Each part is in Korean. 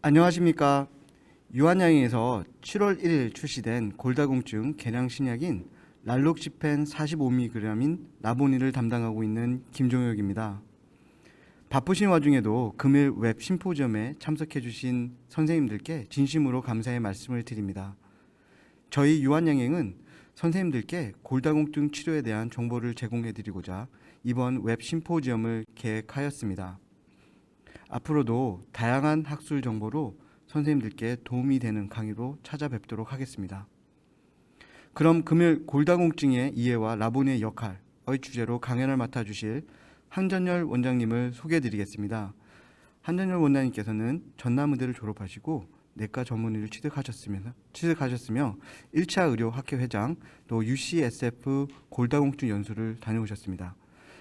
안녕하십니까. 유한양에서 7월 1일 출시된 골다공증 개량 신약인 랄록시펜 45mg인 라보니를 담당하고 있는 김종혁입니다. 바쁘신 와중에도 금일 웹 심포지엄에 참석해 주신 선생님들께 진심으로 감사의 말씀을 드립니다. 저희 유한양행은 선생님들께 골다공증 치료에 대한 정보를 제공해 드리고자 이번 웹 심포지엄을 계획하였습니다. 앞으로도 다양한 학술 정보로 선생님들께 도움이 되는 강의로 찾아뵙도록 하겠습니다. 그럼 금일 골다공증의 이해와 라보니의 역할의 주제로 강연을 맡아주실 한전열 원장님을 소개해드리겠습니다. 한전열 원장님께서는 전남의대를 졸업하시고 내과 전문의를 취득하셨으며 1차 의료학회 회장, 또 UCSF 골다공증 연수를 다녀오셨습니다.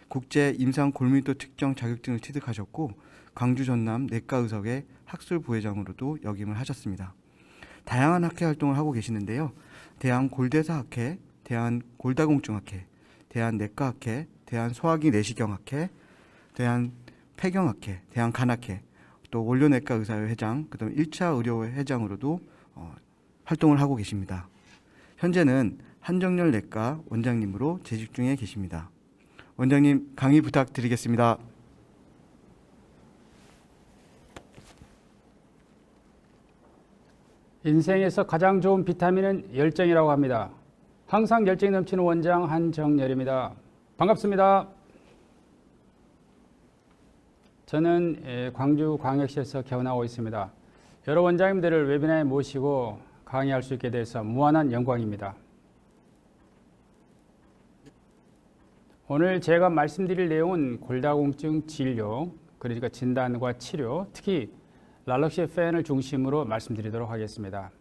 국제 임상 골밀도 측정 자격증을 취득하셨고 광주 전남 내과의석의 학술 부회장으로도 역임을 하셨습니다. 다양한 학회 활동을 하고 계시는데요. 대한골대사학회, 대한골다공증학회, 대한내과학회, 대한소화기내시경학회, 대한폐경학회, 대한간학회, 또 원료내과의사회 회장, 그다음 1차 의료회 회장으로도 활동을 하고 계십니다. 현재는 한정열 내과 원장님으로 재직 중에 계십니다. 원장님 강의 부탁드리겠습니다. 인생에서 가장 좋은 비타민은 열정이라고 합니다. 항상 열정이 넘치는 원장 한정열입니다. 반갑습니다. 저는 광주광역시에서 개원하고 있습니다. 여러 원장님들을 웨비나에 모시고 강의할 수 있게 돼서 무한한 영광입니다. 오늘 제가 말씀드릴 내용은 골다공증 진료, 그러니까 진단과 치료, 특히 랄록시펜을 중심으로 말씀드리도록 하겠습니다.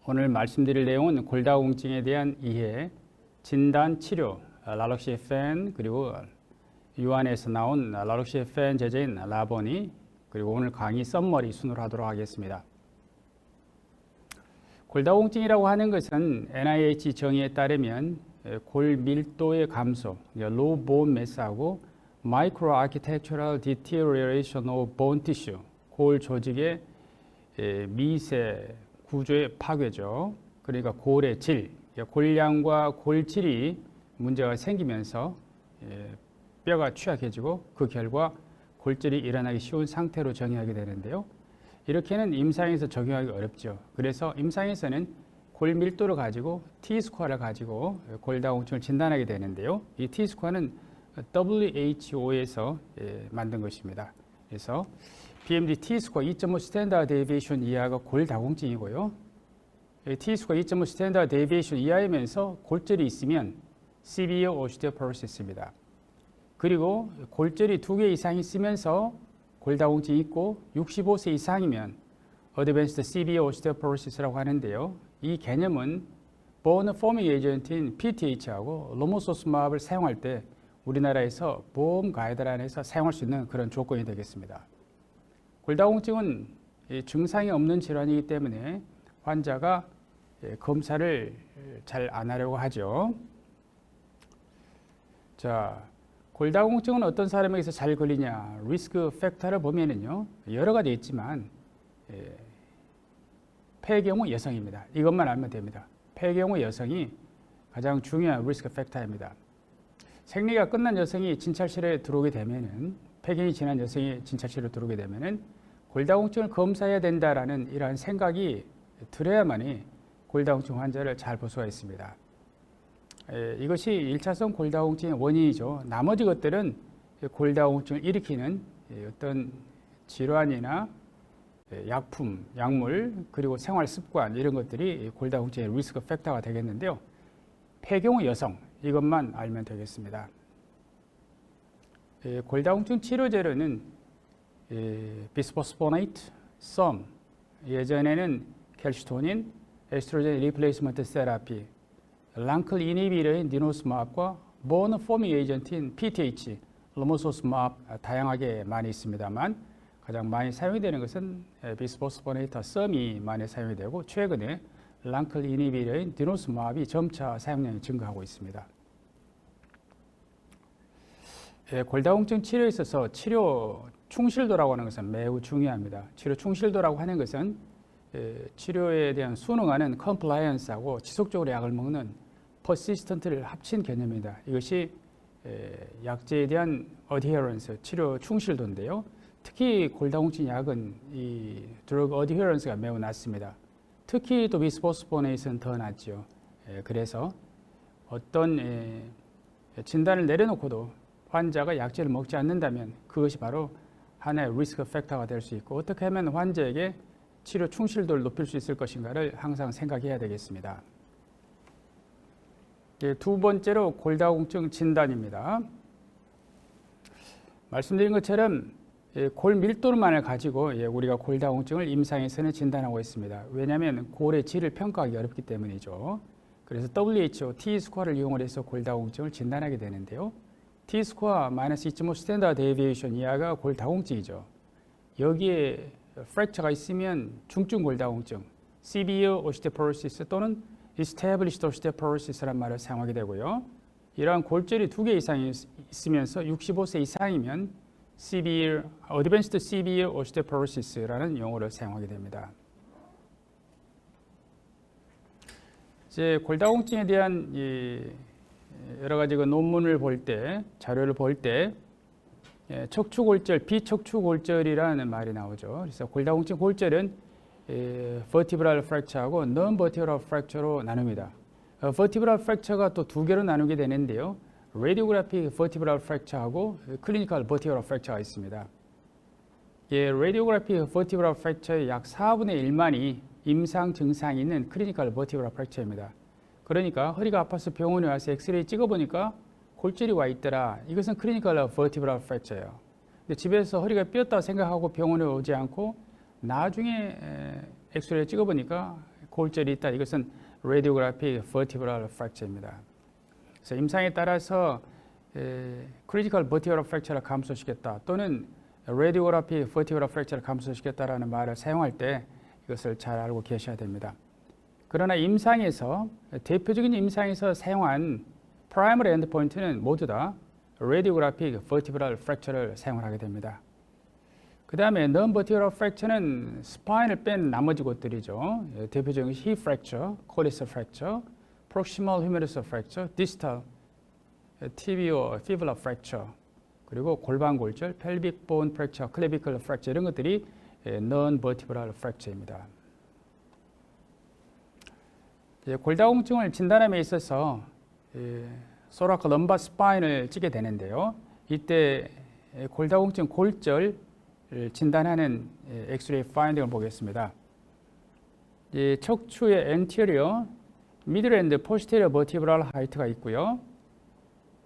오늘 말씀드릴 내용은 골다공증에 대한 이해, 진단, 치료, 랄록시펜, 그리고 유한에서 나온 랄록시펜 제제인 라보니, 그리고 오늘 강의 썸머리 순으로 하도록 하겠습니다. 골다공증이라고 하는 것은 NIH 정의에 따르면 골 밀도의 감소, low bone mass하고 Microarchitectural Deterioration of Bone Tissue, 골 조직의 미세 구조의 파괴죠. 그러니까 골의 질, 골량과 골질이 문제가 생기면서 뼈가 취약해지고 그 결과 골절이 일어나기 쉬운 상태로 정의하게 되는데요. 이렇게는 임상에서 적용하기 어렵죠. 그래서 임상에서는 골 밀도를 가지고 T스코어를 가지고 골다공증을 진단하게 되는데요. 이 T스코어는 WHO에서 만든 것입니다. 그래서 BMD T스코어 2.5 스탠다드 데이비에이션 이하가 골다공증이고요. T스코어 2.5 스탠다드 데이비에이션 이하이면서 골절이 있으면 Severe Osteoporosis,입니다. 그리고 골절이 2개 이상 있으면서 골다공증이 있고 65세 이상이면 Advanced Severe Osteoporosis라고 하는데요. 이 개념은 Bone Forming Agent인 PTH하고 로모소스맙을 사용할 때 우리나라에서 보험 가이드라인에서 사용할 수 있는 그런 조건이 되겠습니다. 골다공증은 증상이 없는 질환이기 때문에 환자가 검사를 잘 안 하려고 하죠. 자, 골다공증은 어떤 사람에게서 잘 걸리냐? 리스크 팩터를 보면은요, 여러 가지 있지만 폐경후 여성입니다. 이것만 알면 됩니다. 폐경후 여성이 가장 중요한 리스크 팩터입니다. 생리가 끝난 여성이 진찰실에 들어오게 되면은, 폐경이 지난 여성이 진찰실에 들어오게 되면은 골다공증을 검사해야 된다라는 이러한 생각이 들어야만이 골다공증 환자를 잘 볼 수가 있습니다. 이것이 1차성 골다공증의 원인이죠. 나머지 것들은 골다공증을 일으키는 어떤 질환이나 약품, 약물, 그리고 생활 습관 이런 것들이 골다공증의 리스크 팩터가 되겠는데요. 폐경후 여성, 이것만 알면 되겠습니다. 골다공증 치료제로는 비스포스포네이트, 썸, 예전에는 켈시토닌, 에스트로겐 리플레이스먼트 세라피, 랑클 이니비터인 디노스맙과 보너 포밍 에이전트인 PTH, 로모소스맙 다양하게 많이 있습니다만 가장 많이 사용이 되는 것은 비스포스포네이트 썸이 많이 사용이 되고 최근에 랑클 이니비터인 디노스맙이 점차 사용량이 증가하고 있습니다. 골다공증 치료에 있어서 치료 충실도라고 하는 것은 매우 중요합니다. 치료 충실도라고 하는 것은 치료에 대한 순응하는 compliance하고 지속적으로 약을 먹는 persistent를 합친 개념입니다. 이것이 약제에 대한 adherence, 치료 충실도인데요. 특히 골다공증 약은 이 drug adherence가 매우 낮습니다. 특히 또 비스포스포네이트는 더 낮죠. 그래서 어떤 진단을 내려놓고도 환자가 약제를 먹지 않는다면 그것이 바로 하나의 리스크 팩터가 될 수 있고, 어떻게 하면 환자에게 치료 충실도를 높일 수 있을 것인가를 항상 생각해야 되겠습니다. 두 번째로 골다공증 진단입니다. 말씀드린 것처럼 골 밀도만을 가지고 우리가 골다공증을 임상에서는 진단하고 있습니다. 왜냐하면 골의 질을 평가하기 어렵기 때문이죠. 그래서 WHO T-스코어를 이용해서 골다공증을 진단하게 되는데요. T-스코어 마이너스 2.5 스탠다드 데이비에이션 이하가 골다공증이죠. 여기에 프랙처가 있으면 중증 골다공증, severe osteoporosis 또는 established osteoporosis라는 말을 사용하게 되고요. 이러한 골절이 2개 이상 있으면서 65세 이상이면 severe, advanced severe osteoporosis라는 용어를 사용하게 됩니다. 이제 골다공증에 대한 여러 가지 논문을 볼 때, 자료를 볼 때 척추골절, 비척추골절이라는 말이 나오죠. 그래서 골다공증 골절은 vertebral fracture하고 non-vertebral fracture로 나눕니다. vertebral fracture가 또 2개로 나누게 되는데요. radiographic vertebral fracture하고 clinical vertebral fracture가 있습니다. radiographic vertebral fracture의 약 4분의 1만이 임상 증상이 있는 clinical vertebral fracture입니다. 그러니까 허리가 아파서 병원에 와서 엑스레이 찍어보니까 골절이 와 있더라. 이것은 clinical vertebral fracture예요. 근데 집에서 허리가 삐었다고 생각하고 병원에 오지 않고 나중에 엑스레이 찍어보니까 골절이 있다. 이것은 radiographic vertebral fracture입니다. 그래서 임상에 따라서 critical vertebral fracture를 감소시켰다 또는 radiographic vertebral fracture를 감소시켰다라는 말을 사용할 때 이것을 잘 알고 계셔야 됩니다. 그러나 임상에서 대표적인 임상에서 사용한 프라이머리 엔드포인트는 모두 다 radiographic vertebral fracture를 사용하게 됩니다. 그 다음에 non-vertebral fracture는 스파인을 뺀 나머지 곳들이죠. 대표적인 hip fracture, codiceal fracture, proximal humerus fracture, distal tibial fibula fracture, 그리고 골반 골절, pelvic bone fracture, clavicular fracture 이런 것들이 non-vertebral fracture입니다. 골다공증을 진단함에 있어서 소라카 럼바 스파인을 찍게 되는데요. 이때 골다공증 골절을 진단하는 엑스레이 파인딩을 보겠습니다. 척추의 anterior, middle and posterior vertebral height가 있고요.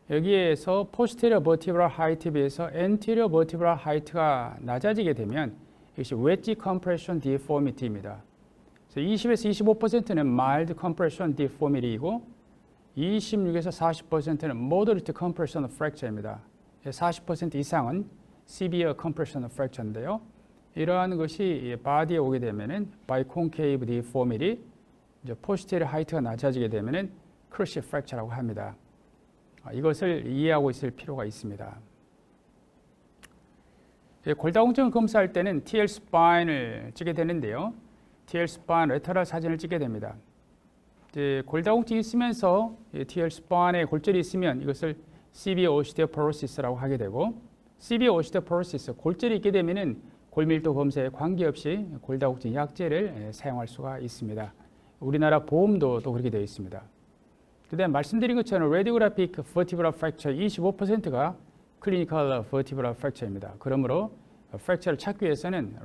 여기에서 posterior vertebral height에 비해서 anterior vertebral height가 낮아지게 되면 이것이 wedge compression deformity입니다. 20에서 25%는 mild compression deformity이고 26에서 40%는 moderate compression fracture입니다. 40% 이상은 severe compression fracture인데요. 이러한 것이 바디에 오게 되면은 biconcave deformity, posterior height가 낮아지게 되면은 cruciate fracture라고 합니다. 이것을 이해하고 있을 필요가 있습니다. 골다공증을 검사할 때는 TL 스파인을 찍게 되는데요. TL 스파인 레터럴 사진을 찍게 됩니다. 골다공증이 있으면서 TL 스파인에 골절이 있으면 이것을 severe osteoporosis라고 하게 되고, severe osteoporosis, 골절이 있게 되면은 골밀도 검사에 관계없이 골다공증 약제를 사용할 수가 있습니다. 우리나라 보험도 또 그렇게 되어 있습니다. 그다음 말씀드린 것처럼 radiographic vertebral fracture 25%가 clinical vertebral fracture입니다. 그러므로 fracture를 찾기 위해서는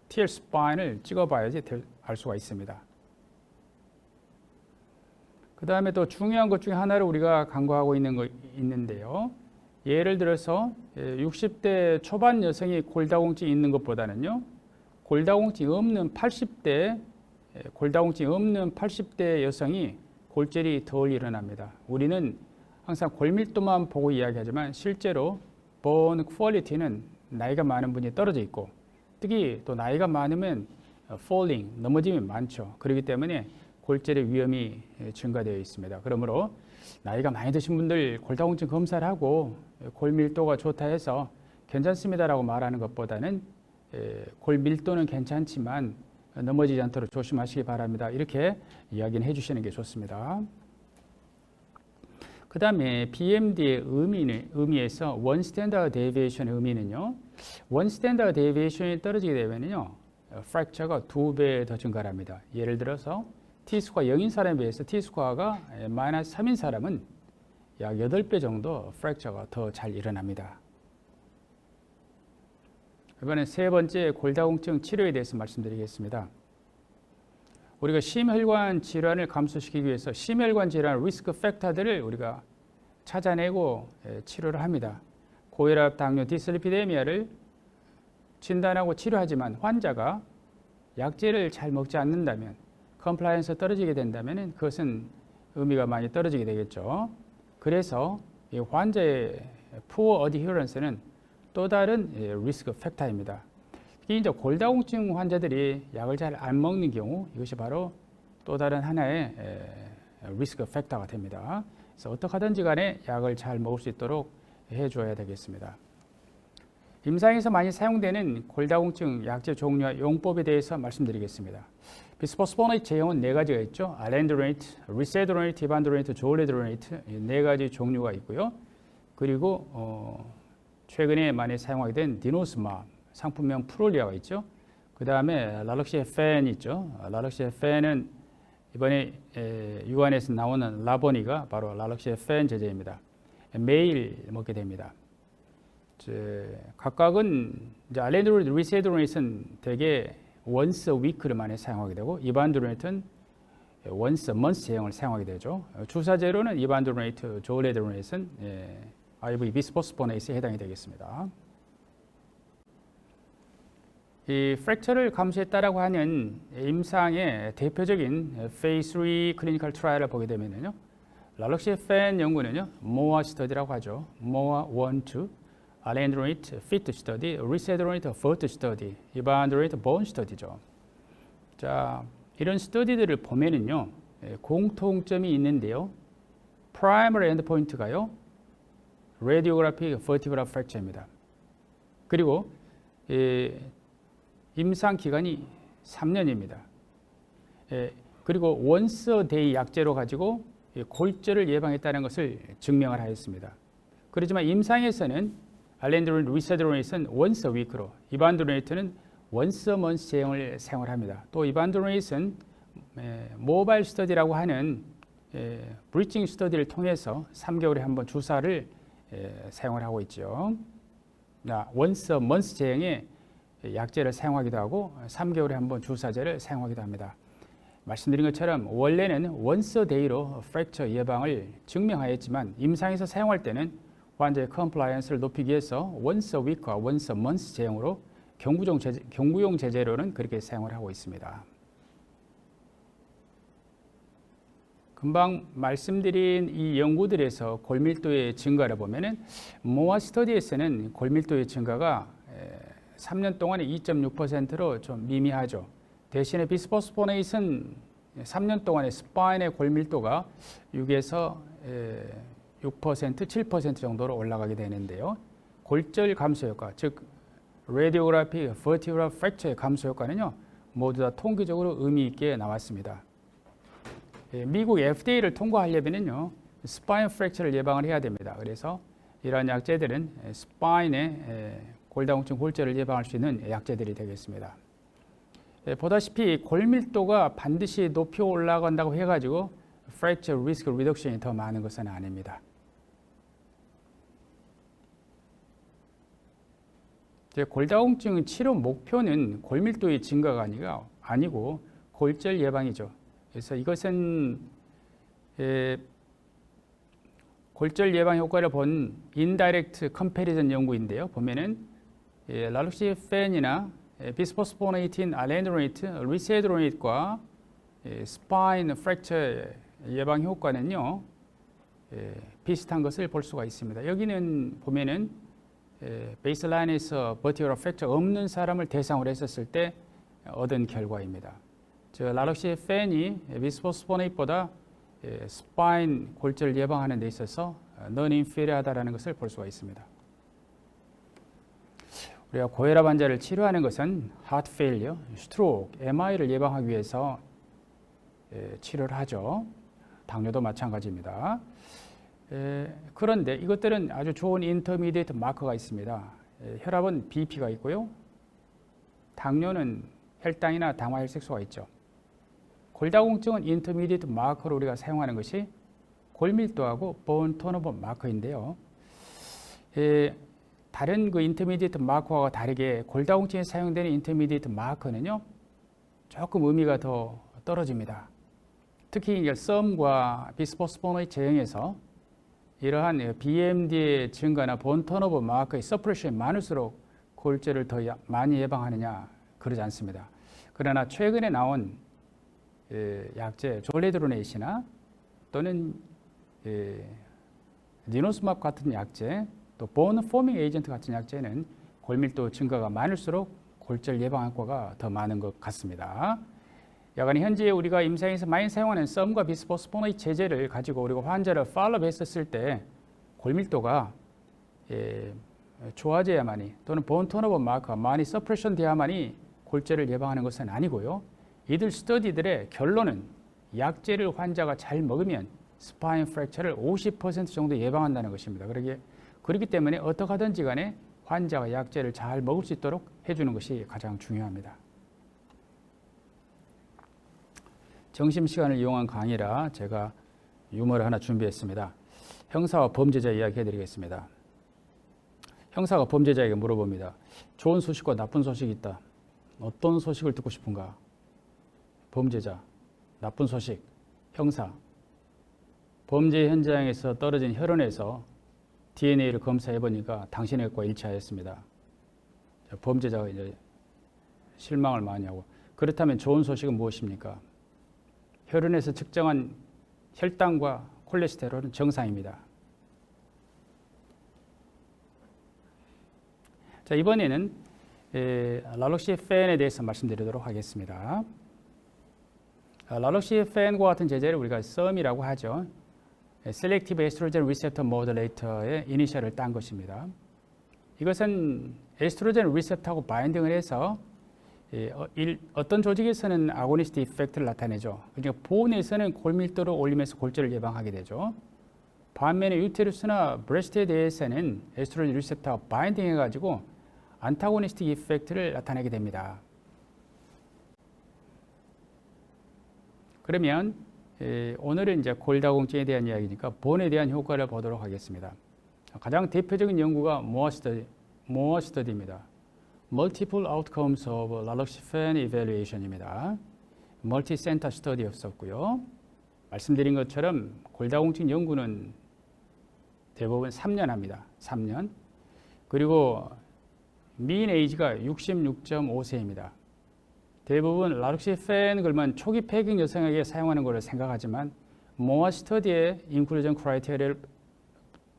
TL 스파인을 찍어봐야지 알 수가 있습니다. 그 다음에 또 중요한 것 중에 하나를 우리가 간과하고 있는데요. 예를 들어서 60대 초반 여성이 골다공증이 있는 것보다는요, 골다공증이 없는 80대 여성이 골절이 덜 일어납니다. 우리는 항상 골밀도만 보고 이야기하지만 실제로 bone quality는 나이가 많은 분이 떨어져 있고, 특히 또 나이가 많으면 falling, 넘어짐이 많죠. 그렇기 때문에 골절의 위험이 증가되어 있습니다. 그러므로 나이가 많이 드신 분들 골다공증 검사를 하고 골밀도가 좋다 해서 괜찮습니다라고 말하는 것보다는 골 밀도는 괜찮지만 넘어지지 않도록 조심하시기 바랍니다. 이렇게 이야기는 해주시는 게 좋습니다. 그 다음에 BMD의 의미에서 원 스탠다드 데이비에이션의 의미는요. 원 스탠다드 데이비에이션이 떨어지게 되면요. 프랙처가 2배 더 증가합니다. 예를 들어서 T스코어 0인 사람에 비해서 T스코어가 마이너스 3인 사람은 약 8배 정도 프랙처가 더 잘 일어납니다. 이번엔 세 번째 골다공증 치료에 대해서 말씀드리겠습니다. 우리가 심혈관 질환을 감소시키기 위해서 심혈관 질환 리스크 팩터들을 우리가 찾아내고 치료를 합니다. 고혈압, 당뇨, 디슬리피데미아를 진단하고 치료하지만 환자가 약제를 잘 먹지 않는다면 컴플라이언스가 떨어지게 된다면 그것은 의미가 많이 떨어지게 되겠죠. 그래서 이 환자의 poor adherence는 또 다른 리스크 팩터입니다. 특히 이제 골다공증 환자들이 약을 잘 안 먹는 경우 이것이 바로 또 다른 하나의 리스크 팩터가 됩니다. 그래서 어떻게 하든지 간에 약을 잘 먹을 수 있도록 해줘야 되겠습니다. 임상에서 많이 사용되는 골다공증 약제 종류와 용법에 대해서 말씀드리겠습니다. 비스포스포네이트 제형은 4가지가 있죠. 알렌드로네이트, 리세드로네이트, 이반드로네이트, 조레드로네이트 4가지 종류가 있고요. 그리고 최근에 많이 사용하게 된 디노스마, 상품명 프롤리아가 있죠. 그 다음에 랄록시에펜 있죠. 랄록시에펜은 이번에 유관에서 나오는 라보니가 바로 랄록시에펜 제제입니다. 매일 먹게 됩니다. 각각은 알렌드로네이트, 리세드로네이트는 대개 once a week를 많이 사용하게 되고 이반드로네이트는 once a month 제형을 사용하게 되죠. 주사제로는 이반드로네이트, 조레드로네이트는 IV 비스포스포네이트에 해당이 되겠습니다. 이 프랙처를 감소했다라고 하는 임상의 대표적인 페이스 3 클리니컬 트라이얼을 보게 되면요. 랄록시펜 연구는요. 모아 스터디라고 하죠. 모아 1, 2, 알렌드로네이트 피트 스터디, 리세드로네이트 퍼트 스터디, 이반드로네이트 본 스터디죠. 자, 이런 스터디들을 보면은요. 공통점이 있는데요. 프라이머리 엔드포인트가요. 레디오그래픽 버티브럴 프랙처입니다. 그리고 임상 기간이 3년입니다. 그리고 원스 어 데이 약제로 가지고 골절을 예방했다는 것을 증명을 하였습니다. 그렇지만 임상에서는 알렌드로네이트, 리세드로네이트는 원스 어 위크로, 이반드로네이트는 원스 어 먼스 제형을 사용합니다. 또 이반드로네이트는 모바일 스터디라고 하는 브리칭 스터디를 통해서 3개월에 한 번 주사를 사용을 하고 있죠. 원스 어 먼스 제형의 약제를 사용하기도 하고 3개월에 한 번 주사제를 사용하기도 합니다. 말씀드린 것처럼 원래는 원스 어 데이로 프랙처 예방을 증명하였지만 임상에서 사용할 때는 환자의 컴플라이언스를 높이기 위해서 원스 어 위크와 원스 어 먼스 제형으로 경구용 제제로는 그렇게 사용을 하고 있습니다. 금방 말씀드린 이 연구들에서 골밀도의 증가를 보면은 모아 스터디에서는 골밀도의 증가가 3년 동안에 2.6%로 좀 미미하죠. 대신에 비스포스포네이트는 3년 동안에 스파인의 골밀도가 6에서 6%, 7% 정도로 올라가게 되는데요. 골절 감소 효과, 즉 레디오그래피 버티브럴 프랙처의 감소 효과는요. 모두 다 통계적으로 의미 있게 나왔습니다. 미국 FDA를 통과하려면요. 스파인 프랙처를 예방을 해야 됩니다. 그래서 이러한 약제들은 스파인의 골다공증 골절을 예방할 수 있는 약제들이 되겠습니다. 보다시피 골밀도가 반드시 높이 올라간다고 해가지고 프랙처 리스크 리덕션이 더 많은 것은 아닙니다. 골다공증 치료 목표는 골밀도의 증가가 아니고 골절 예방이죠. 그래서 이것은 골절 예방 효과를 본 인다이렉트 컴패리전 연구인데요. 보면은 랄록시펜이나 비스포스포네이틴, 알렌드로네이트, 리세드로네이트과 스파인 프랙처 예방 효과는요 비슷한 것을 볼 수가 있습니다. 여기는 보면은 베이스라인에서 버티브럴 프랙처 없는 사람을 대상으로 했었을 때 얻은 결과입니다. 즉 랄록시펜이 비스포스포네이트보다 스파인 골절을 예방하는 데 있어서 non-inferior하다는 것을 볼 수가 있습니다. 우리가 고혈압 환자를 치료하는 것은 heart failure, stroke, MI를 예방하기 위해서 치료를 하죠. 당뇨도 마찬가지입니다. 그런데 이것들은 아주 좋은 인터미디에이트 마커가 있습니다. 혈압은 BP가 있고요. 당뇨는 혈당이나 당화혈색소가 있죠. 골다공증은 인터미디에이트 마커로 우리가 사용하는 것이 골밀도하고 본 턴오버 마커인데요. 다른 그 인터미디에이트 마커와 다르게 골다공증에 사용되는 인터미디에이트 마커는요, 조금 의미가 더 떨어집니다. 특히 이제 썸과 비스포스포네이트 제형에서 이러한 BMD의 증가나 본 턴오버 마커의 서프레션이 많을수록 골절을 더 많이 예방하느냐, 그러지 않습니다. 그러나 최근에 나온 약제 졸레드로네이시나 또는 니노스맙 같은 약제, 또 본 포밍 에이전트 같은 약제는 골밀도 증가가 많을수록 골절 예방 효과가 더 많은 것 같습니다. 여간에 현재 우리가 임상에서 많이 사용하는 썸과 비스포스포네이트 제제를 가지고 우리가 환자를 팔로우했었을 때 골밀도가 좋아져야만이 또는 본 턴오버 마커가 많이 서프레션 돼야만이 골절을 예방하는 것은 아니고요. 이들 스터디들의 결론은 약제를 환자가 잘 먹으면 스파인 프랙처를 50% 정도 예방한다는 것입니다. 그렇기 때문에 어떻게 하든지 간에 환자가 약제를 잘 먹을 수 있도록 해주는 것이 가장 중요합니다. 점심시간을 이용한 강의라 제가 유머를 하나 준비했습니다. 형사와 범죄자 이야기 해드리겠습니다. 형사가 범죄자에게 물어봅니다. 좋은 소식과 나쁜 소식이 있다. 어떤 소식을 듣고 싶은가? 범죄자, 나쁜 소식, 형사. 범죄 현장에서 떨어진 혈흔에서 DNA를 검사해 보니까 당신의 것과 일치하였습니다. 범죄자가 이제 실망을 많이 하고, 그렇다면 좋은 소식은 무엇입니까? 혈흔에서 측정한 혈당과 콜레스테롤은 정상입니다. 자, 이번에는 랄록시펜에 대해서 말씀드리도록 하겠습니다. 랄록시펜과 같은 제제를 우리가 썸이라고 하죠. Selective Estrogen Receptor Modulator의 이니셜을 딴 것입니다. 이것은 에스트로겐 리셉터하고 바인딩을 해서 어떤 조직에서는 아고니스트 이펙트를 나타내죠. 그러니까 본에서는 골밀도를 올리면서 골절을 예방하게 되죠. 반면에 유테루스나 브레스트에 대해서는 에스트로겐 리셉터와 바인딩 해가지고 안타고니스틱 이펙트를 나타내게 됩니다. 그러면 오늘은 이제 골다공증에 대한 이야기니까 본에 대한 효과를 보도록 하겠습니다. 가장 대표적인 연구가 모어 스터디입니다. Multiple Outcomes of Lalloxifen Evaluation입니다. 멀티센터 스터디였었고요. 말씀드린 것처럼 골다공증 연구는 대부분 3년 합니다. 3년. 그리고 민 에이지가 66.5세입니다. 대부분 랄록시펜 그러면 초기 폐경 여성에게 사용하는 것을 생각하지만 모아 스터디에 인클루전 크라이테리아를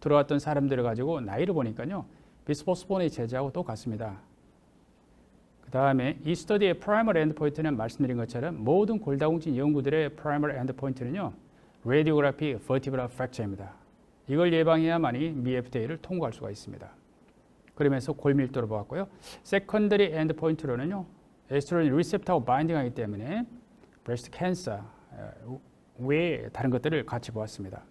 들어왔던 사람들을 가지고 나이를 보니까요. 비스포스포네이트 제제하고 똑같습니다. 그 다음에 이 스터디의 프라이머리 엔드포인트는 말씀드린 것처럼 모든 골다공증 연구들의 프라이머리 엔드포인트는요. 레디오그래피 버티브럴 프랙처입니다. 이걸 예방해야만이 미 FDA를 통과할 수가 있습니다. 그러면서 골밀도를 보았고요. 세컨더리 엔드포인트로는요. 에스트로겐 리셉터하고 바인딩하기 때문에 브레스트 캔서 외에 다른 것들을 같이 보았습니다.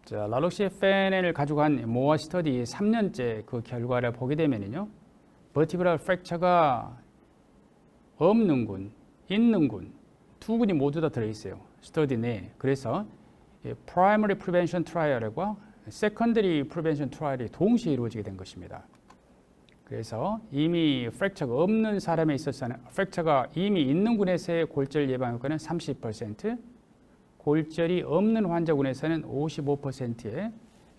자, 랄록시펜을 가지고 한 모아 스터디 3년째 그 결과를 보게 되면요. 버티브럴 프랙처가 없는 군, 있는 군, 두 군이 모두 다 들어있어요. 스터디 내에. 그래서 프라이머리 프리벤션 트라이얼과 세컨더리 프리벤션 트라이얼이 동시에 이루어지게 된 것입니다. 그래서 이미 프랙처가 없는 사람에 있어서는 프랙처가 이미 있는 군에서의 골절 예방 효과는 30%, 골절이 없는 환자군에서는 55%의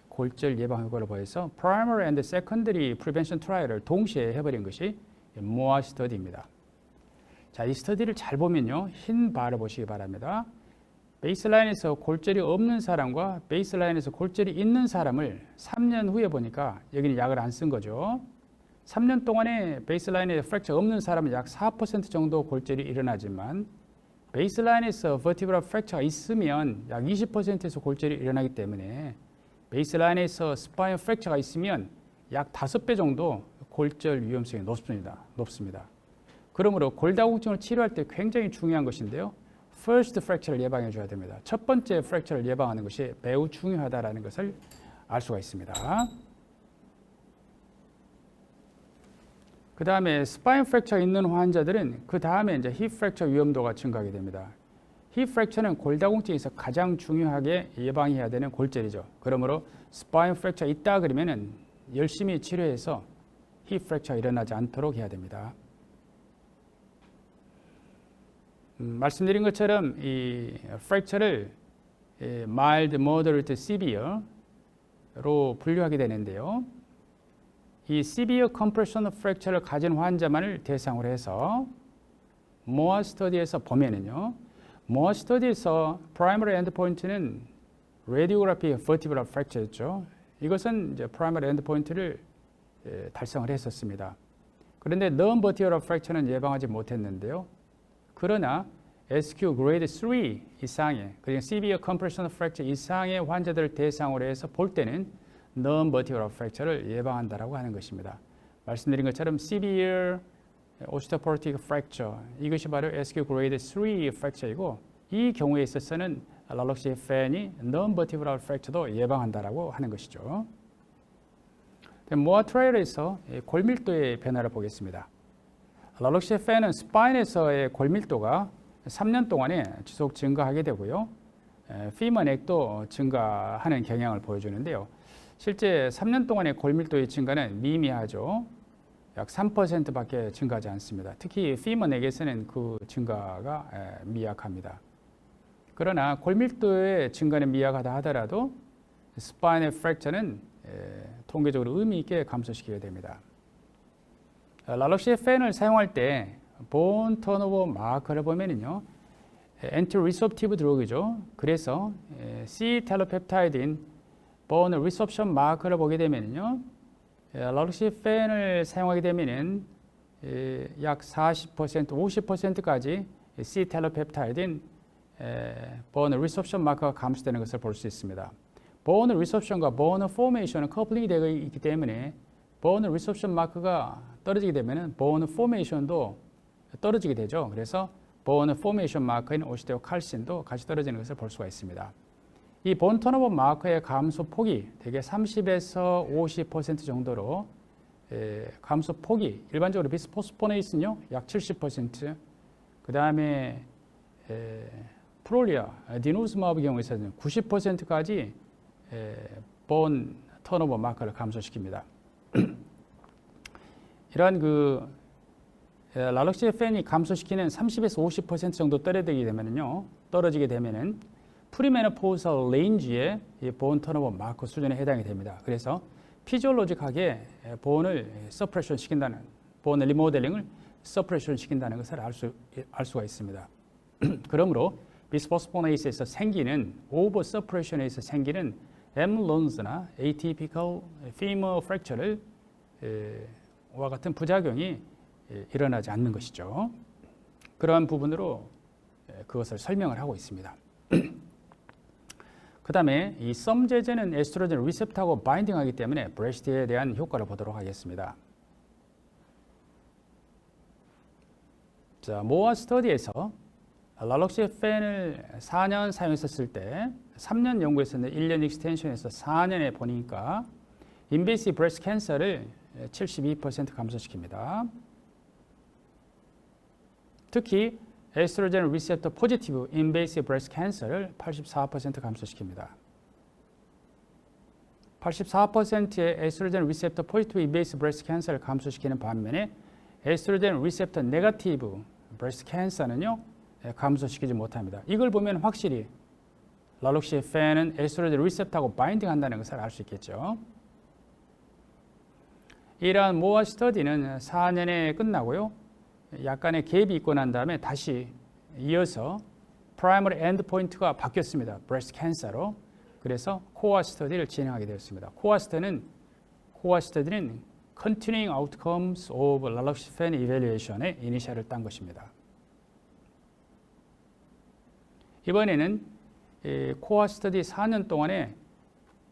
골절 예방 효과를 보여서 프라이머리 앤드 세컨더리 프리벤션 트라이얼을 동시에 해버린 것이 모아 스터디입니다. 자, 이 스터디를 잘 보면요, 흰 바를 보시기 바랍니다. 베이스라인에서 골절이 없는 사람과 베이스라인에서 골절이 있는 사람을 3년 후에 보니까 여기는 약을 안 쓴 거죠. 3년 동안에 베이스라인에 프랙처 없는 사람은 약 4% 정도 골절이 일어나지만 베이스라인에서 버티브럴 프랙처가 있으면 약 20%에서 골절이 일어나기 때문에 베이스라인에서 스파인 프랙처가 있으면 약 5배 정도 골절 위험성이 높습니다. 그러므로 골다공증을 치료할 때 굉장히 중요한 것인데요. First fracture를 예방해 줘야 됩니다. 첫 번째 fracture를 예방하는 것이 매우 중요하다는 것을 알 수가 있습니다. 그 다음에 스파인 프랙처가 있는 환자들은 그 다음에 이제 힙 프랙처 위험도가 증가하게 됩니다. 힙 프랙처는 골다공증에서 가장 중요하게 예방해야 되는 골절이죠. 그러므로 스파인 프랙처가 있다 그러면은 열심히 치료해서 힙 프랙처가 일어나지 않도록 해야 됩니다. 말씀드린 것처럼 이 프랙처를 mild, moderate, severe로 분류하게 되는데요. 이 severe compression fracture를 가진 환자만을 대상으로 해서 모아 스터디에서 보면은요. 모아 스터디에서 primary endpoint는 radiography vertebral fracture였죠. 이것은 이제 primary endpoint를 달성을 했었습니다. 그런데 non-vertebral fracture는 예방하지 못했는데요. 그러나 SQ grade 3 이상의, 그러니까 severe compression fracture 이상의 환자들을 대상으로 해서 볼 때는 non-vertebral fracture를 예방한다라고 하는 것입니다. 말씀드린 것처럼 severe osteoporotic fracture 이것이 바로 SQ grade 3 fracture이고 이 경우에 있어서는 랄록시펜이 non-vertebral fracture도 예방한다라고 하는 것이죠. 모아 트라이얼에서 골밀도의 변화를 보겠습니다. 랄록시펜은 스파인에서의 골밀도가 3년 동안에 지속 증가하게 되고요. 피머넥도 증가하는 경향을 보여주는데요. 실제 3년 동안의 골밀도의 증가는 미미하죠. 약 3%밖에 증가하지 않습니다. 특히 피머넥에서는 그 증가가 미약합니다. 그러나 골밀도의 증가는 미약하다 하더라도 스파인의 프랙처는 통계적으로 의미 있게 감소시키게 됩니다. 랄록시펜을 사용할 때 본 턴오버 마커를 보면은요, 엔티 리소프티브 드럭이죠. 그래서 C 텔로펩타이드인 본 리소프션 마커를 보게 되면은요, 랄록시펜을 사용하게 되면은 약 40%, 50%까지 C 텔로펩타이드인 본 리소프션 마커가 감소되는 것을 볼 수 있습니다. 본 리소프션과 본 포메이션은 커플링이 되어 있기 때문에 본 리소프션 마커가 떨어지게 되면은 본 포메이션도 떨어지게 되죠. 그래서 본 포메이션 마커인 오시테오칼신도 같이 떨어지는 것을 볼 수가 있습니다. 이 본 턴오버 마커의 감소 폭이 대개 30에서 50% 정도로 감소 폭이 일반적으로 비스포스포네이스는요 약 70%, 그 다음에 프롤리아, 디노스마브의 경우에서는 90%까지 본 턴오버 마커를 감소시킵니다. 이러한 그 랄록시펜이 감소시키는 30에서 50% 정도 떨어지게 되면은 프리메노포설 레인지의 본 턴오버 마커 수준에 해당이 됩니다. 그래서 피지올로직하게 본을 서프레션 시킨다는, 본 리모델링을 서프레션 시킨다는 것을 알 수가 있습니다. 그러므로 비스포스포네이스에서 생기는 오버 서프레션에서 생기는 엠론스나 atypical femur fracture를 와 같은 부작용이 일어나지 않는 것이죠. 그러한 부분으로 그것을 설명을 하고 있습니다. 그 다음에 이 썸 제제는 에스트로겐 리셉터하고 바인딩하기 때문에 브레스트에 대한 효과를 보도록 하겠습니다. 자, 모아 스터디에서 랄록시펜을 4년 사용했었을 때 3년 연구에서는 1년 익스텐션에서 4년에 보니까 인베이시브 브레스트 캔서를 72% 감소시킵니다. 특히 에스트로겐 리셉터 포지티브 인베이시브 브레스트 캔서를 84% 감소시킵니다. 84%의 에스트로겐 리셉터 포지티브 인베이시브 브레스트 캔서를 감소시키는 반면에 에스트로겐 리셉터 네거티브 브레스트 캔서는요 감소시키지 못합니다. 이걸 보면 확실히 랄록시펜은 에스트로겐 리셉터하고 바인딩한다는 것을 알 수 있겠죠. 이러한 모아 스터디는 4년에 끝나고요. 약간의 갭이 있고 난 다음에 다시 이어서 프라이머리 엔드 포인트가 바뀌었습니다. 브레스트 캔서로. 그래서 코어 스터디를 진행하게 되었습니다. 코어 스터디는 Continuing Outcomes of Lalok시펜 Evaluation의 이니셜을 딴 것입니다. 이번에는 코어 스터디 4년 동안에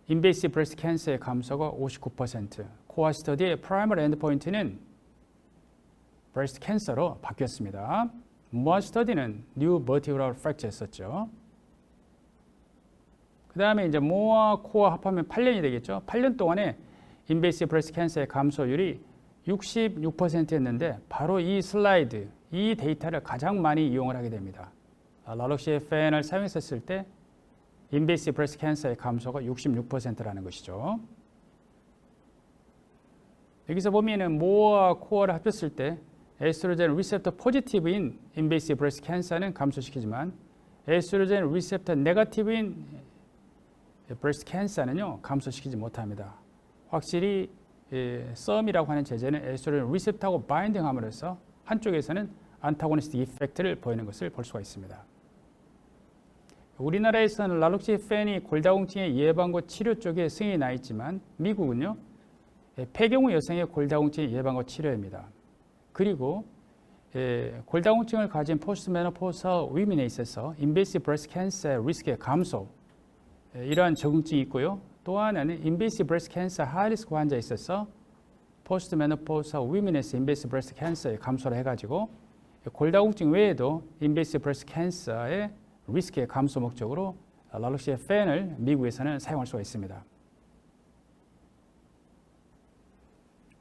인베이시브 브레스트 캔서의 감소가 59%, 코어 스터디의 프라이머리 엔드포인트는 브레스트 캔서로 바뀌었습니다. 모아 스터디는 뉴 버티브럴 프랙처였었죠. 그 다음에 이제 모아 코어 합하면 8년이 되겠죠. 8년 동안에 인베이시브 브레스트 캔서의 감소율이 66%였는데 바로 이 슬라이드, 이 데이터를 가장 많이 이용을 하게 됩니다. 라록시FN을 사용했었을 때 인베이시브 브레스트 캔서의 감소가 66%라는 것이죠. 여기서 보면은 모어와 코어를 합쳤을 때 에스트로겐 리셉터 포지티브인 인베이시브 브레스트 캔서는 감소시키지만 에스트로겐 리셉터 네거티브인 브레스트 캔서는요 감소시키지 못합니다. 확실히 썸이라고 하는 제제는 에스트로겐 리셉터하고 바인딩함으로써 한쪽에서는 안타고니스트 이펙트를 보이는 것을 볼 수가 있습니다. 우리나라에서는 라록시펜이 골다공증의 예방과 치료 쪽에 승인이 나 있지만 미국은요 폐경후 여성의 골다공증 예방과 치료입니다. 그리고 골다공증을 가진 포스트메노포서 위민에 있어서 인베이시브 브레스트 캔서의 리스크의 감소 이러한 적응증이 있고요. 또 하나는 인베이시브 브레스트 캔서 하이리스크 환자에 있어서 포스트메노포서 위민에서 인베이시브 브레스트 캔서의 감소를 해가지고 골다공증 외에도 인베이시브 브레스트 캔서의 리스크의 감소 목적으로 라록시펜을 미국에서는 사용할 수가 있습니다.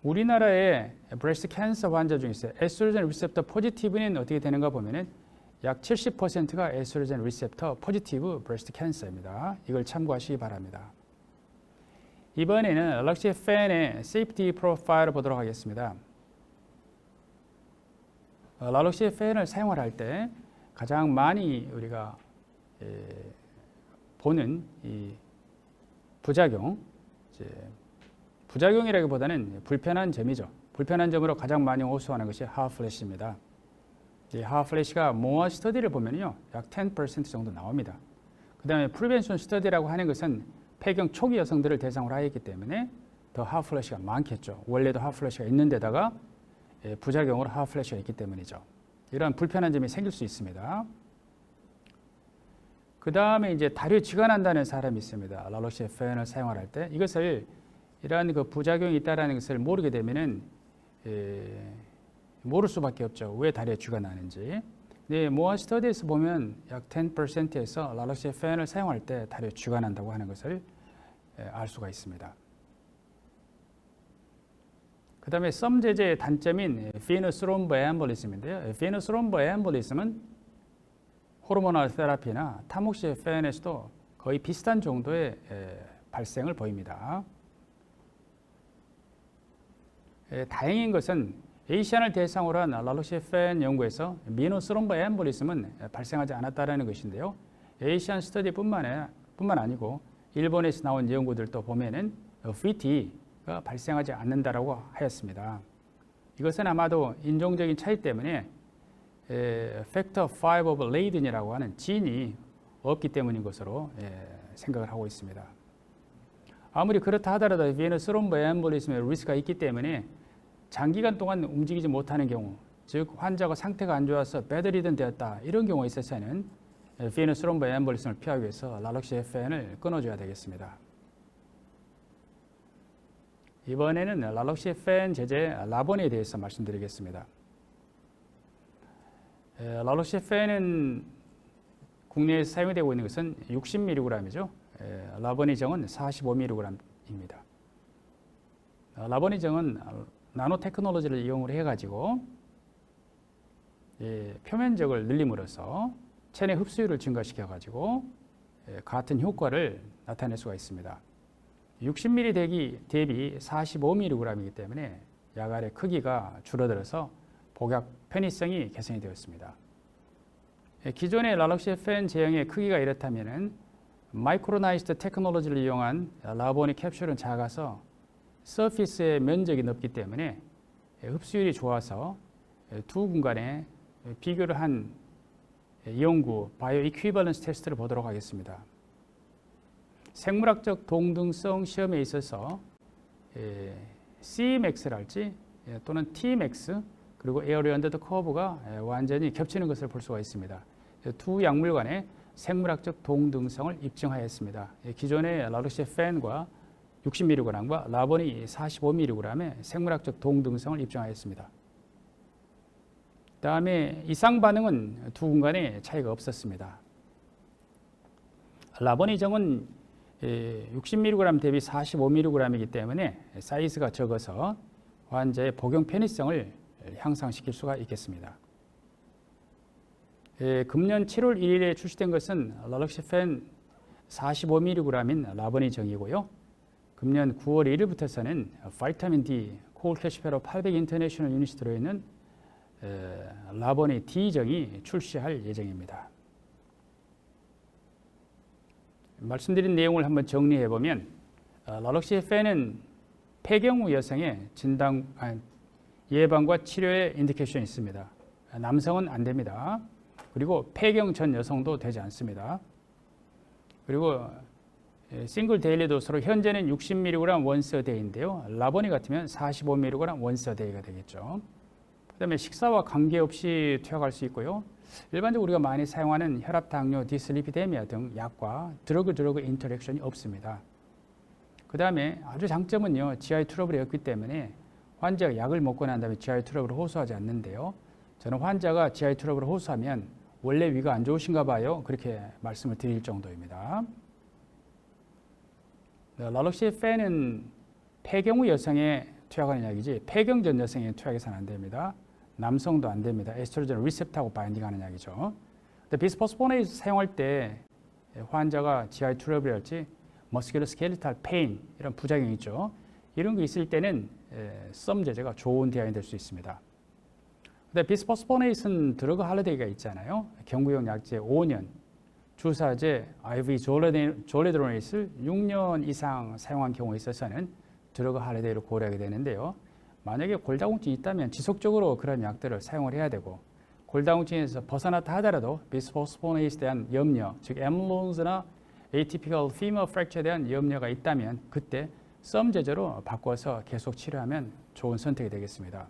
우리나라의 브레스트 캔서 환자 중에서 에스트로겐 리셉터 포지티브는 어떻게 되는가 보면은 약 70%가 에스트로겐 리셉터 포지티브 브레스트 캔서입니다. 이걸 참고하시기 바랍니다. 이번에는 라록시펜의 세이프티 프로파일을 보도록 하겠습니다. 라록시펜을 사용할 때 가장 많이 우리가 보는 이 부작용, 부작용이라기보다는 불편한 점이죠. 불편한 점으로 가장 많이 호소하는 것이 하프플래시입니다. 이 하프플래시가 모어 스터디를 보면요, 약 10% 정도 나옵니다. 그 다음에 프리벤션 스터디라고 하는 것은 폐경 초기 여성들을 대상으로 하였기 때문에 더 하프플래시가 많겠죠. 원래도 하프플래시가 있는데다가 부작용으로 하프플래시가 있기 때문이죠. 이런 불편한 점이 생길 수 있습니다. 그 다음에 이제 다리에 쥐가 난다는 사람이 있습니다. 라록시펜을 사용할 때 이것을 이러한 그 부작용이 있다는 것을 모르게 되면은 모를 수밖에 없죠. 왜 다리에 쥐가 나는지. 네, 모아 스터디에서 보면 약 10%에서 라록시펜을 사용할 때 다리에 쥐가 난다고 하는 것을 알 수가 있습니다. 그 다음에 썸 제제의 단점인 피너스 롬보 엠볼리즘인데요. 피너스 롬보 엠볼리즘은 호르모널 테라피나 타목시펜에서도 거의 비슷한 정도의 발생을 보입니다. 다행인 것은 에이시안을 대상으로 한 라록시펜 연구에서 미너스 롬보 엠볼리즘은 발생하지 않았다는 것인데요. 에이시안 스터디뿐만 아니고 일본에서 나온 연구들도 보면은 VT가 발생하지 않는다라고 하였습니다. 이것은 아마도 인종적인 차이 때문에 팩터 5 오브 레이든이라고 하는 진이 없기 때문인 것으로 생각을 하고 있습니다. 아무리 그렇다 하더라도 비너스 롬보 엠볼리즘의 리스크가 있기 때문에 장기간 동안 움직이지 못하는 경우, 즉 환자가 상태가 안 좋아서 배드리든 되었다 이런 경우에 있어서는 비너스 롬보 엠볼리즘을 피하기 위해서 라록시펜을 끊어줘야 되겠습니다. 이번에는 라록시펜 제제 라본에 대해서 말씀드리겠습니다. 라록시펜은 국내에서 사용이 되고 있는 것은 60mg이죠. 라보니정은 45mg입니다. 라보니정은 나노 테크놀로지를 이용을 해가지고 표면적을 늘림으로써 체내 흡수율을 증가시켜가지고 같은 효과를 나타낼 수가 있습니다. 60ml 대비 45mg이기 때문에 야갈의 크기가 줄어들어서 복약 편의성이 개선이 되었습니다. 기존의 라록시펜 제형의 크기가 이렇다면 마이크로나이즈드 테크놀로지를 이용한 라보니 캡슐은 작아서 서피스의 면적이 넓기 때문에 흡수율이 좋아서 두 군간에 비교를 한 연구 바이오 이퀴벌런스 테스트를 보도록 하겠습니다. 생물학적 동등성 시험에 있어서 Cmax랄지 또는 Tmax 그리고 에어리 언더 더 커브가 완전히 겹치는 것을 볼 수가 있습니다. 두 약물 간의 생물학적 동등성을 입증하였습니다. 기존의 라로시펜과 60mg과 라보니 45mg의 생물학적 동등성을 입증하였습니다. 다음에 이상 반응은 두 군간에 차이가 없었습니다. 라보니정은 60mg 대비 45mg이기 때문에 사이즈가 적어서 환자의 복용 편의성을 향상시킬 수가 있겠습니다. 금년 7월 1일에 출시된 것은 라록시펜 45mg인 라보니정이고요. 금년 9월 1일부터서는 바이타민 D 콜캐시페로 800 인터내셔널 유닛이 들어있는 라보니 D정이 출시할 예정입니다. 말씀드린 내용을 한번 정리해 보면 라록시펜은 폐경 후 여성의 예방과 치료에 인디케이션이 있습니다. 남성은 안 됩니다. 그리고 폐경 전 여성도 되지 않습니다. 그리고 싱글 데일리 도수로 현재는 60mg 원스 데이인데요. 라보니 같으면 45mg 원스 데이가 되겠죠. 그다음에 식사와 관계없이 투약할 수 있고요. 일반적으로 우리가 많이 사용하는 혈압, 당뇨, 디슬리피데미아 등 약과 드러그 인터랙션이 없습니다. 그 다음에 아주 장점은요, GI 트러블이 없기 때문에 환자가 약을 먹고 난 다음에 GI 트러블을 호소하지 않는데요. 저는 환자가 GI 트러블을 호소하면 원래 위가 안 좋으신가 봐요. 그렇게 말씀을 드릴 정도입니다. 라록시펜은 폐경 후 여성에 투약하는 약이지 폐경 전 여성에 투약해서는 안 됩니다. 남성도 안 됩니다. 에스트로겐 리셉터하고 바인딩하는 약이죠. 근데 비스포스포네이스 사용할 때 환자가 GI 트러블이랄지 머스큘러스켈리탈 페인 이런 부작용이 있죠. 이런 거 있을 때는 썸 제제가 좋은 대안이 될 수 있습니다. 근데 비스포스포네이스는 드러그 할리데이가 있잖아요. 경구용 약제 5년, 주사제 IV 졸레드로네이스를 6년 이상 사용한 경우에 있어서는 드러그 할리데이를 고려하게 되는데요. 만약에 골다공증이 있다면 지속적으로 그런 약들을 사용을 해야 되고 골다공증에서 벗어났다 하더라도 비스포스포네이스에 대한 염려, 즉 엠론즈나 atypical femur fracture에 대한 염려가 있다면 그때 썸 제제로 바꿔서 계속 치료하면 좋은 선택이 되겠습니다.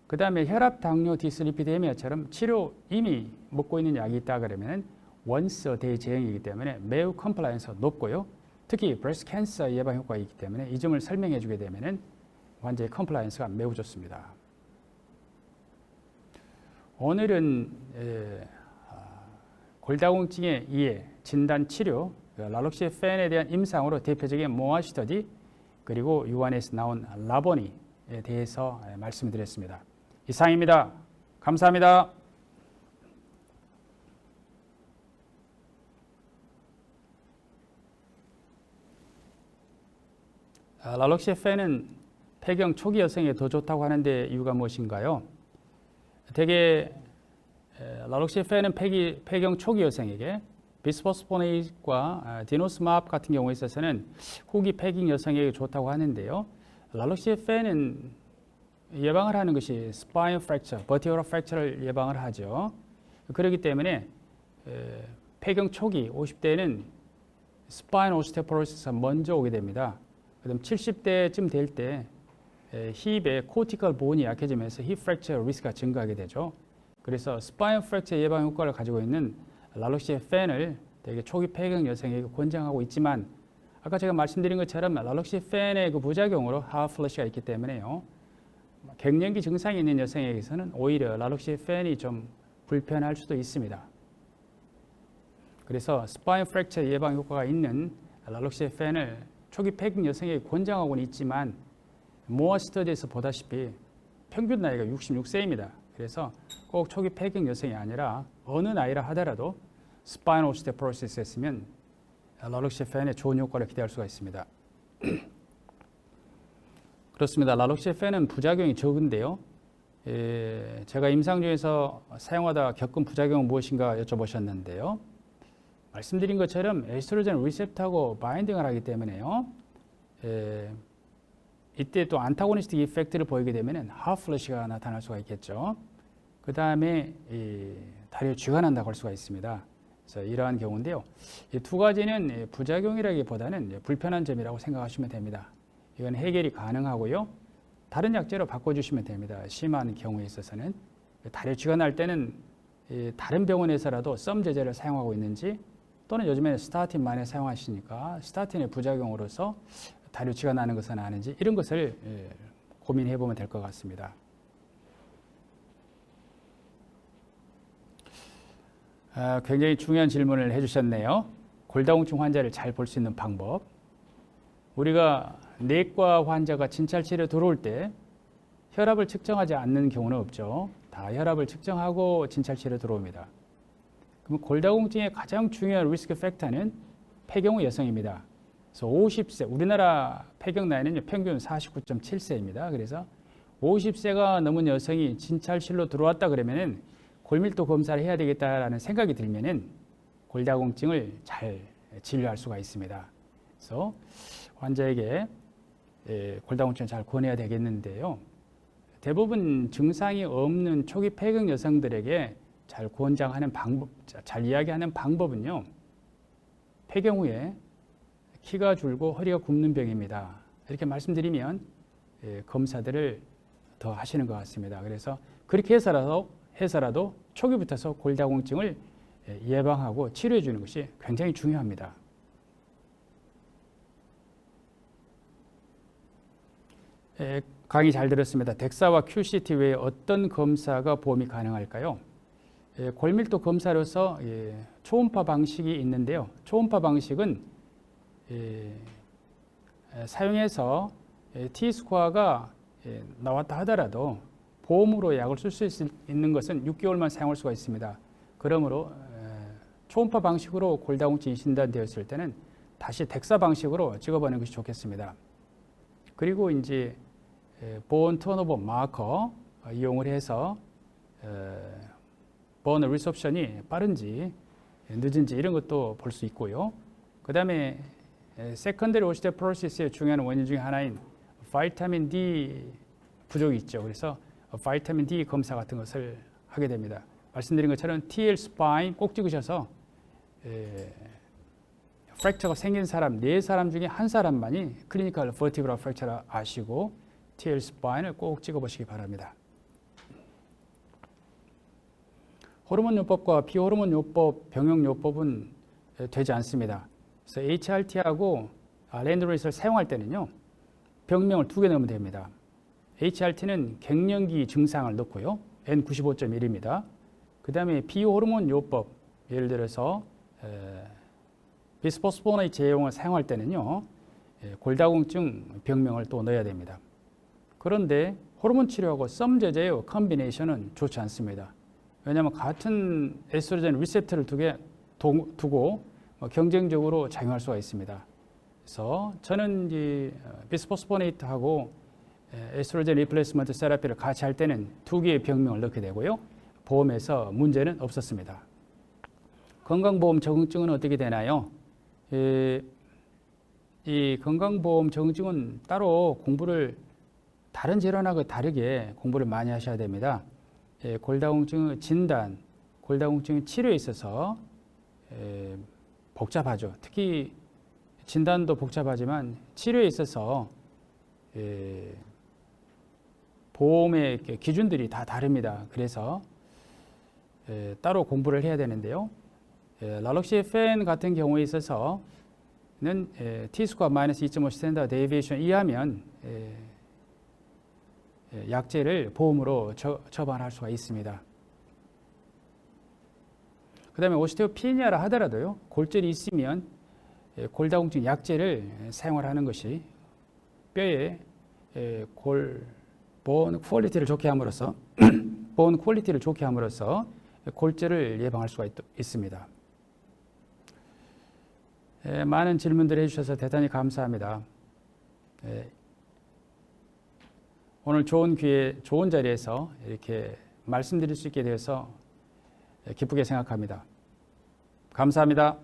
그 다음에 혈압, 당뇨, 디슬리피데미아처럼 치료 이미 먹고 있는 약이 있다 그러면 원스 데이 제형이기 때문에 매우 컴플라이언스가 높고요. 특히 브레스트 캔서 예방 효과가 있기 때문에 이 점을 설명해 주게 되면 환자의 컴플라이언스가 매우 좋습니다. 오늘은 골다공증의 이해, 진단, 치료, 라록시펜에 대한 임상으로 대표적인 모아 스터디 그리고 유한에서 나온 라보니에 대해서 말씀드렸습니다. 이상입니다. 감사합니다. 라록시펜은 폐경 초기 여성에 더 좋다고 하는데 이유가 무엇인가요? 대개 라록시펜은 폐경 초기 여성에게 비스포스포네이스과 디노스마압 같은 경우에 있어서는 후기 폐경 여성에게 좋다고 하는데요. 라록시펜은 예방을 하는 것이 스파인 프랙처, 버티컬 프랙처를 예방을 하죠. 그렇기 때문에 폐경 초기 50대에는 스파인 오스테오포로시스가 먼저 오게 됩니다. 그다음 70대쯤 될 때 힙의 코티컬 본이 약해지면서 힙 프랙처 리스크가 증가하게 되죠. 그래서 스파인 프랙처 예방 효과를 가지고 있는 라록시펜을 되게 초기 폐경 여성에게 권장하고 있지만 아까 제가 말씀드린 것처럼 라록시펜의 그 부작용으로 하프 플러시가 있기 때문에요. 갱년기 증상이 있는 여성에게서는 오히려 라록시펜이 좀 불편할 수도 있습니다. 그래서 스파인 프랙처 예방 효과가 있는 라록시펜을 초기 폐경 여성에게 권장하고는 있지만 모아 스터디에서 보다시피 평균 나이가 66세입니다. 그래서 꼭 초기 폐경 여성이 아니라 어느 나이라 하더라도 스파인 오스테오포로시스가 있으면 라록시펜의 좋은 효과를 기대할 수가 있습니다. 그렇습니다. 라록시펜은 부작용이 적은데요. 제가 임상 중에서 사용하다 겪은 부작용은 무엇인가 여쭤보셨는데요. 말씀드린 것처럼 에스트로겐 리셉터하고 바인딩을 하기 때문에요. 이때 또 안타고니스틱 이펙트를 보이게 되면 하프 플러시가 나타날 수가 있겠죠. 그 다음에 다리에 쥐가 난다고 할 수가 있습니다. 그래서 이러한 경우인데요. 이 두 가지는 부작용이라기보다는 불편한 점이라고 생각하시면 됩니다. 이건 해결이 가능하고요. 다른 약제로 바꿔주시면 됩니다. 심한 경우에 있어서는 다리에 쥐가 날 때는 다른 병원에서라도 썸 제제를 사용하고 있는지, 또는 요즘에 스타틴 많이 사용하시니까 스타틴의 부작용으로서 다리우치가 나는 것은 아닌지, 이런 것을 고민해 보면 될 것 같습니다. 굉장히 중요한 질문을 해주셨네요. 골다공증 환자를 잘 볼 수 있는 방법. 우리가 내과 환자가 진찰실에 들어올 때 혈압을 측정하지 않는 경우는 없죠. 다 혈압을 측정하고 진찰실에 들어옵니다. 그럼 골다공증의 가장 중요한 리스크 팩터는 폐경후 여성입니다. 그래서 50세, 우리나라 폐경 나이는 평균 49.7세입니다. 그래서 50세가 넘은 여성이 진찰실로 들어왔다 그러면은 골밀도 검사를 해야 되겠다라는 생각이 들면은 골다공증을 잘 진료할 수가 있습니다. 그래서 환자에게 골다공증을 잘 권해야 되겠는데요. 대부분 증상이 없는 초기 폐경 여성들에게 잘 권장하는 방법, 잘 이야기하는 방법은요. 폐경 후에 키가 줄고 허리가 굽는 병입니다. 이렇게 말씀드리면 검사들을 더 하시는 것 같습니다. 그래서 그렇게 해서라도 초기부터서 골다공증을 예방하고 치료해 주는 것이 굉장히 중요합니다. 강의 잘 들었습니다. 덱사와 QCT 외에 어떤 검사가 보험이 가능할까요? 골밀도 검사로서 초음파 방식이 있는데요. 초음파 방식은 사용해서 T스코어가 나왔다 하더라도 보험으로 약을 쓸 수 있는 것은 6개월만 사용할 수가 있습니다. 그러므로 초음파 방식으로 골다공증이 진단되었을 때는 다시 덱사 방식으로 찍어보는 것이 좋겠습니다. 그리고 이제 본 턴오버 마커 이용을 해서 본 리소프션이 빠른지 늦은지 이런 것도 볼 수 있고요. 그 다음에 세컨더리 오스테오포로시스의 중요한 원인 중에 하나인 바이타민 D 부족이 있죠. 그래서 바이타민 D 검사 같은 것을 하게 됩니다. 말씀드린 것처럼 TL 스파인 꼭 찍으셔서 프랙처가 생긴 사람 4사람 중에 한 사람만이 클리니컬 버티브럴 프랙처를 아시고 TL 스파인을 꼭 찍어보시기 바랍니다. 호르몬 요법과 비호르몬 요법, 병용 요법은 되지 않습니다. 그래서 HRT하고 랜드로잇을 사용할 때는요. 병명을 2개 넣으면 됩니다. HRT는 갱년기 증상을 넣고요. N95.1입니다. 그 다음에 비호르몬 요법, 예를 들어서 비스포스포네이트 제형을 사용할 때는요. 골다공증 병명을 또 넣어야 됩니다. 그런데 호르몬 치료하고 썸 제제의 컨비네이션은 좋지 않습니다. 왜냐하면 같은 에스트로겐 리셉터를 두고 경쟁적으로 작용할 수가 있습니다. 그래서 저는 이 비스포스포네이트하고 에스트로겐 리플레이스먼트 세라피를 같이 할 때는 2개의 병명을 넣게 되고요. 보험에서 문제는 없었습니다. 건강보험 적응증은 어떻게 되나요? 이 건강보험 적응증은 따로 공부를 다른 질환하고 다르게 공부를 많이 하셔야 됩니다. 골다공증 진단, 골다공증 치료에 있어서 복잡하죠. 특히 진단도 복잡하지만 치료에 있어서 보험의 기준들이 다 다릅니다. 그래서 따로 공부를 해야 되는데요. 랄록시펜 같은 경우에 있어서는 T스코어 마이너스 2.5 스탠다드 데이비에이션 이하면 약제를 보험으로 처방할 수가 있습니다. 그 다음에 오스테오피니아라 하더라도요. 골절이 있으면 골다공증 약제를 사용을 하는 것이 뼈의 본 퀄리티를 좋게 함으로써 골절을 예방할 수가 있습니다. 많은 질문들을 해주셔서 대단히 감사합니다. 오늘 좋은 기회, 좋은 자리에서 이렇게 말씀드릴 수 있게 되어서 기쁘게 생각합니다. 감사합니다.